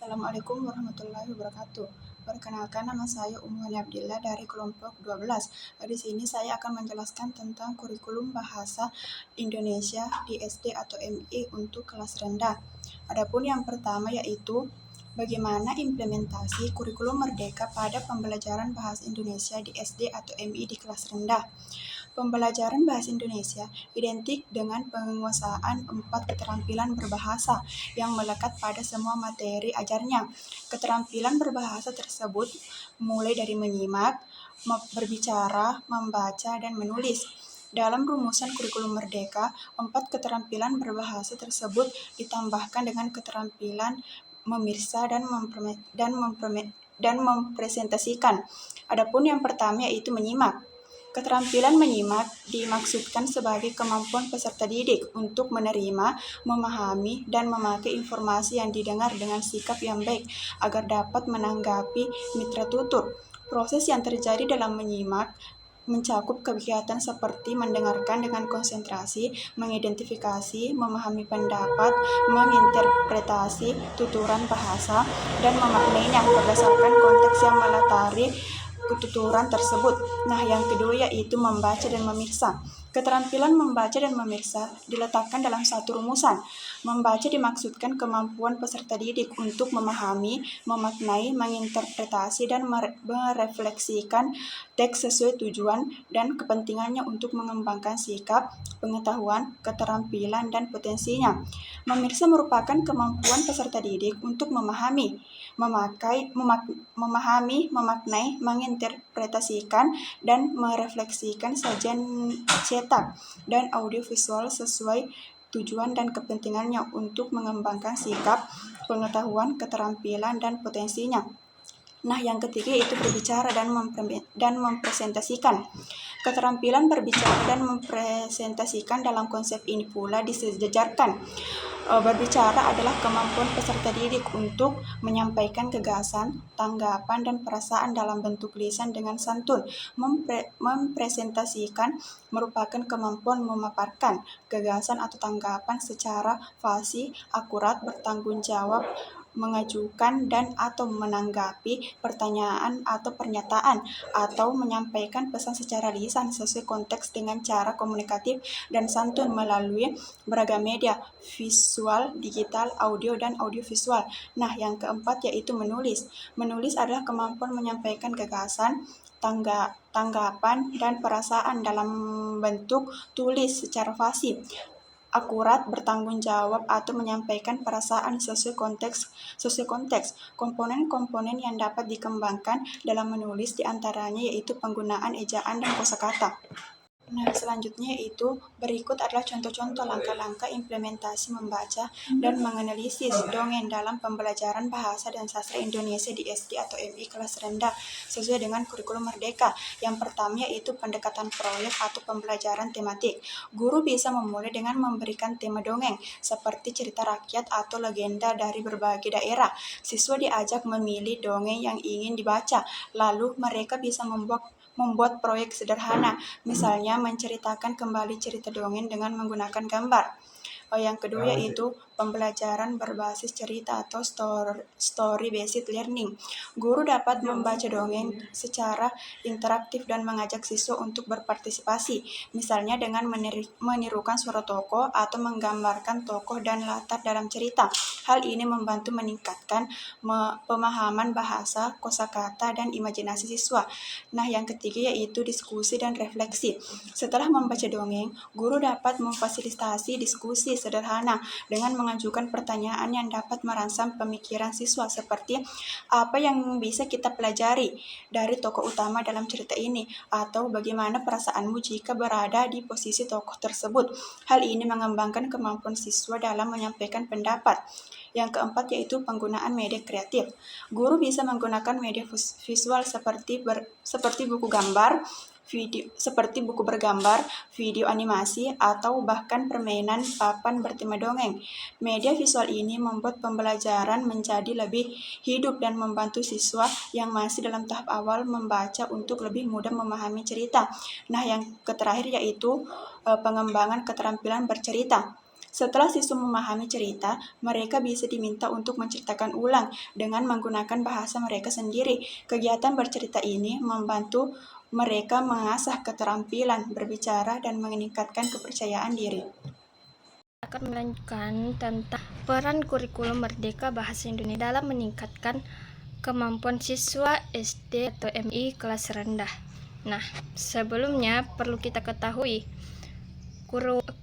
Assalamualaikum warahmatullahi wabarakatuh. Perkenalkan, nama saya Umuhani Abdillah dari kelompok 12. Di sini saya akan menjelaskan tentang kurikulum bahasa Indonesia di SD atau MI untuk kelas rendah. Adapun yang pertama yaitu bagaimana implementasi kurikulum merdeka pada pembelajaran bahasa Indonesia di SD atau MI di kelas rendah. Pembelajaran bahasa Indonesia identik dengan penguasaan 4 keterampilan berbahasa yang melekat pada semua materi ajarnya. Keterampilan berbahasa tersebut mulai dari menyimak, berbicara, membaca, dan menulis. Dalam rumusan kurikulum merdeka, 4 keterampilan berbahasa tersebut ditambahkan dengan keterampilan memirsa dan mempresentasikan. Adapun yang pertama yaitu menyimak. Keterampilan menyimak dimaksudkan sebagai kemampuan peserta didik untuk menerima, memahami, dan memakai informasi yang didengar dengan sikap yang baik agar dapat menanggapi mitra tutur. Proses yang terjadi dalam menyimak mencakup kegiatan seperti mendengarkan dengan konsentrasi, mengidentifikasi, memahami pendapat, menginterpretasi tuturan bahasa, dan memaknainya berdasarkan konteks yang melatari tuturan tersebut. Nah, yang kedua yaitu membaca dan memirsa. Keterampilan membaca dan memirsa diletakkan dalam satu rumusan. Membaca dimaksudkan kemampuan peserta didik untuk memahami, memaknai, menginterpretasi, dan merefleksikan teks sesuai tujuan dan kepentingannya untuk mengembangkan sikap, pengetahuan, keterampilan, dan potensinya. Memirsa merupakan kemampuan peserta didik untuk memahami, memaknai, menginterpretasikan, dan merefleksikan sajian cetak dan audiovisual sesuai tujuan dan kepentingannya untuk mengembangkan sikap, pengetahuan, keterampilan, dan potensinya. Nah, yang ketiga yaitu berbicara dan mempresentasikan. Keterampilan berbicara dan mempresentasikan dalam konsep ini pula disejajarkan. Berbicara adalah kemampuan peserta didik untuk menyampaikan gagasan, tanggapan, dan perasaan dalam bentuk lisan dengan santun. Mempresentasikan merupakan kemampuan memaparkan gagasan atau tanggapan secara fasih, akurat, bertanggung jawab, mengajukan dan atau menanggapi pertanyaan atau pernyataan, atau menyampaikan pesan secara lisan sesuai konteks dengan cara komunikatif dan santun melalui beragam media, visual, digital, audio, dan audiovisual. Nah, yang keempat yaitu menulis. Menulis adalah kemampuan menyampaikan gagasan, tanggapan, dan perasaan dalam bentuk tulis secara fasih, akurat, bertanggung jawab, atau menyampaikan perasaan sesuai konteks. Komponen-komponen yang dapat dikembangkan dalam menulis diantaranya yaitu penggunaan ejaan dan kosakata. Nah, selanjutnya yaitu berikut adalah contoh-contoh langkah-langkah implementasi membaca dan menganalisis dongeng dalam pembelajaran bahasa dan sastra Indonesia di SD atau MI kelas rendah sesuai dengan kurikulum merdeka. Yang pertama yaitu pendekatan proyek atau pembelajaran tematik. Guru bisa memulai dengan memberikan tema dongeng seperti cerita rakyat atau legenda dari berbagai daerah. Siswa diajak memilih dongeng yang ingin dibaca, lalu mereka bisa membuat proyek sederhana, misalnya menceritakan kembali cerita dongeng dengan menggunakan gambar. Yang kedua yaitu pembelajaran berbasis cerita atau story-based learning. Guru dapat membaca dongeng secara interaktif dan mengajak siswa untuk berpartisipasi, misalnya dengan menirukan suara tokoh atau menggambarkan tokoh dan latar dalam cerita. Hal ini membantu meningkatkan pemahaman bahasa, kosakata, dan imajinasi siswa. Nah, yang ketiga yaitu diskusi dan refleksi. Setelah membaca dongeng, guru dapat memfasilitasi diskusi sederhana dengan mengajukan pertanyaan yang dapat merangsang pemikiran siswa seperti apa yang bisa kita pelajari dari tokoh utama dalam cerita ini, atau bagaimana perasaanmu jika berada di posisi tokoh tersebut. Hal ini mengembangkan kemampuan siswa dalam menyampaikan pendapat. Yang keempat yaitu penggunaan media kreatif. Guru bisa menggunakan media visual seperti buku bergambar, video animasi, atau bahkan permainan papan bertema dongeng. Media visual ini membuat pembelajaran menjadi lebih hidup dan membantu siswa yang masih dalam tahap awal membaca untuk lebih mudah memahami cerita. Nah, yang terakhir yaitu pengembangan keterampilan bercerita. Setelah siswa memahami cerita, mereka bisa diminta untuk menceritakan ulang dengan menggunakan bahasa mereka sendiri. Kegiatan bercerita ini membantu mereka mengasah keterampilan berbicara dan meningkatkan kepercayaan diri. Akan melanjutkan tentang peran kurikulum Merdeka Bahasa Indonesia dalam meningkatkan kemampuan siswa SD atau MI kelas rendah. Nah, sebelumnya perlu kita ketahui,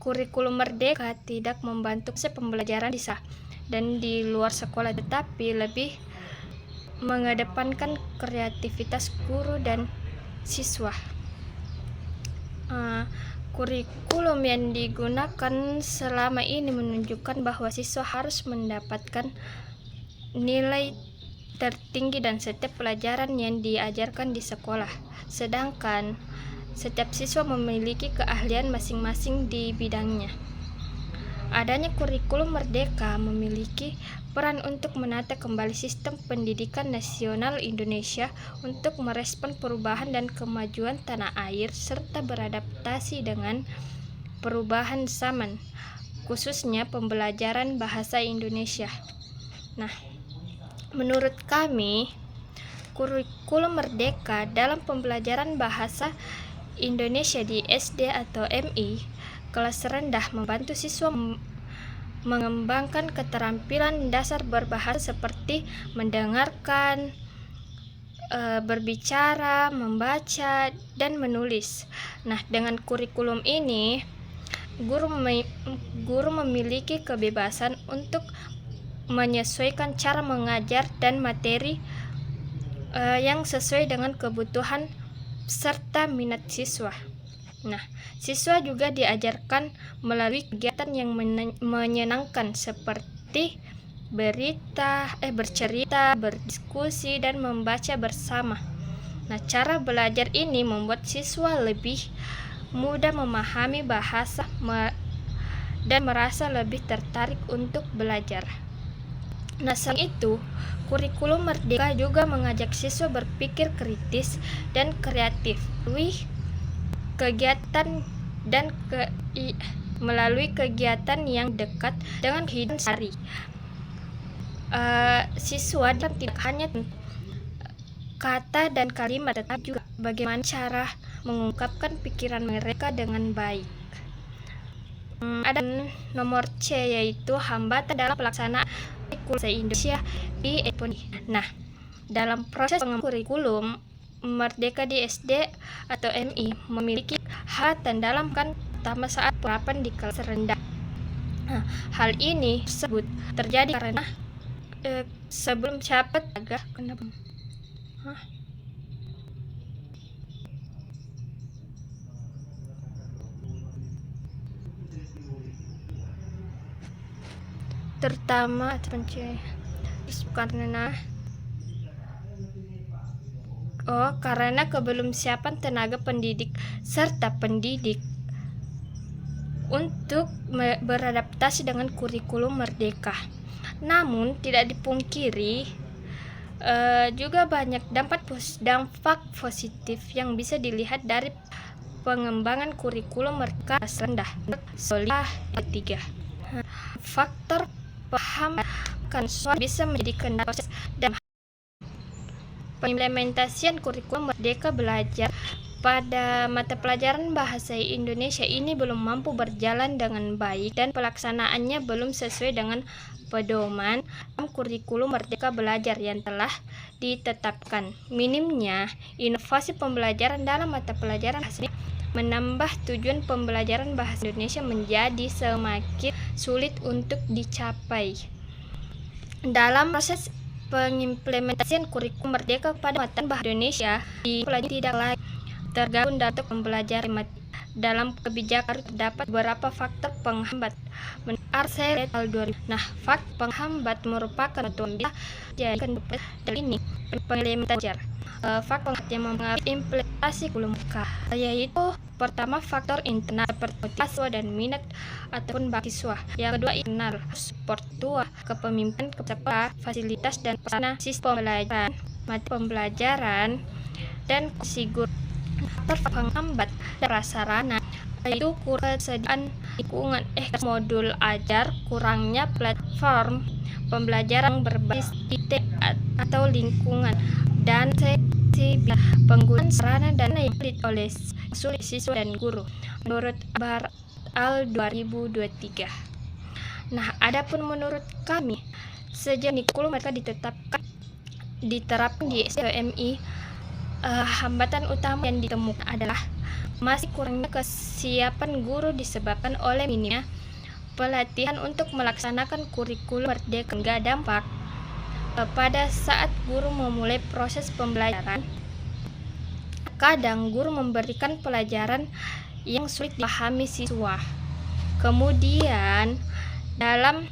kurikulum Merdeka tidak membantu pembelajaran di sekolah dan di luar sekolah, tetapi lebih mengedepankan kreativitas guru dan siswa. Kurikulum yang digunakan selama ini menunjukkan bahwa siswa harus mendapatkan nilai tertinggi dan setiap pelajaran yang diajarkan di sekolah, sedangkan setiap siswa memiliki keahlian masing-masing di bidangnya. Adanya kurikulum Merdeka memiliki peran untuk menata kembali sistem pendidikan nasional Indonesia untuk merespon perubahan dan kemajuan tanah air serta beradaptasi dengan perubahan zaman, khususnya pembelajaran bahasa Indonesia. Nah, menurut kami, kurikulum Merdeka dalam pembelajaran bahasa Indonesia di SD atau MI kelas rendah membantu siswa mengembangkan keterampilan dasar berbahasa seperti mendengarkan, berbicara, membaca, dan menulis. Nah, dengan kurikulum ini, guru memiliki kebebasan untuk menyesuaikan cara mengajar dan materi yang sesuai dengan kebutuhan serta minat siswa. Nah, siswa juga diajarkan melalui kegiatan yang menyenangkan seperti bercerita, berdiskusi, dan membaca bersama. Nah, cara belajar ini membuat siswa lebih mudah memahami bahasa dan merasa lebih tertarik untuk belajar. Nah, selain itu, kurikulum Merdeka juga mengajak siswa berpikir kritis dan kreatif melalui kegiatan yang dekat dengan kehidupan sehari. Siswa tidak hanya kata dan kalimat, tetapi juga bagaimana cara mengungkapkan pikiran mereka dengan baik. Ada nomor C, yaitu hambatan dalam pelaksanaan kurikulum bahasa Indonesia di Indonesia. Nah, dalam proses kurikulum Merdeka di SD atau MI memiliki hambatan dalam terutama saat penerapan di kelas rendah. Nah, hal ini tersebut terjadi karena sebelum siapa agak kenapa? Terutama karena kebelumsiapan tenaga pendidik serta pendidik untuk beradaptasi dengan kurikulum Merdeka. Namun tidak dipungkiri juga banyak dampak positif yang bisa dilihat dari pengembangan kurikulum Merdeka kelas rendah. Ketiga, faktor paham kan bisa menjadi kendala proses dan pengimplementasian kurikulum Merdeka belajar pada mata pelajaran bahasa Indonesia ini belum mampu berjalan dengan baik dan pelaksanaannya belum sesuai dengan pedoman kurikulum Merdeka belajar yang telah ditetapkan. Minimnya inovasi pembelajaran dalam mata pelajaran bahasa menambah tujuan pembelajaran bahasa Indonesia menjadi semakin sulit untuk dicapai. Dalam proses pengimplementasian kurikulum Merdeka pada mata bahasa Indonesia, pelajar tidak lagi tergabung dalam pembelajaran dalam kebijakan terdapat beberapa faktor penghambat. Nah, faktor penghambat merupakan suatu yang bisa jadi ini pengimplementasi. Faktor yang mempengaruhi implementasi kurikulum yaitu pertama faktor internal seperti siswa dan minat ataupun bakat siswa. Yang kedua internal, support tua, kepemimpinan, kepala, fasilitas dan sarana sistem pembelajaran, materi pembelajaran dan konsigur. Faktor penghambat prasarana yaitu ketersediaan lingkungan modul ajar, kurangnya platform pembelajaran berbasis IT atau lingkungan, dan penggunaan sarana dan yang sulit oleh siswa dan guru menurut Al 2023. Nah, adapun menurut kami, sejak kurikulum mereka diterapkan di STMI, hambatan utama yang ditemukan adalah masih kurangnya kesiapan guru disebabkan oleh minimnya pelatihan untuk melaksanakan kurikulum merdeka, hingga dampak pada saat guru memulai proses pembelajaran. Kadang guru memberikan pelajaran yang sulit dipahami siswa. Kemudian dalam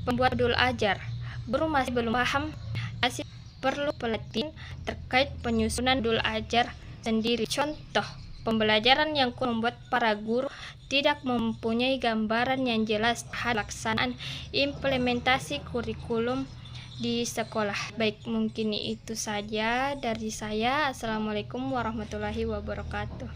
pembuat modul ajar, guru masih belum paham, masih perlu pelatihan terkait penyusunan modul ajar sendiri. Contoh, pembelajaran yang kurang membuat para guru tidak mempunyai gambaran yang jelas terhadap pelaksanaan implementasi kurikulum di sekolah. Baik, mungkin itu saja dari saya. Assalamualaikum warahmatullahi wabarakatuh.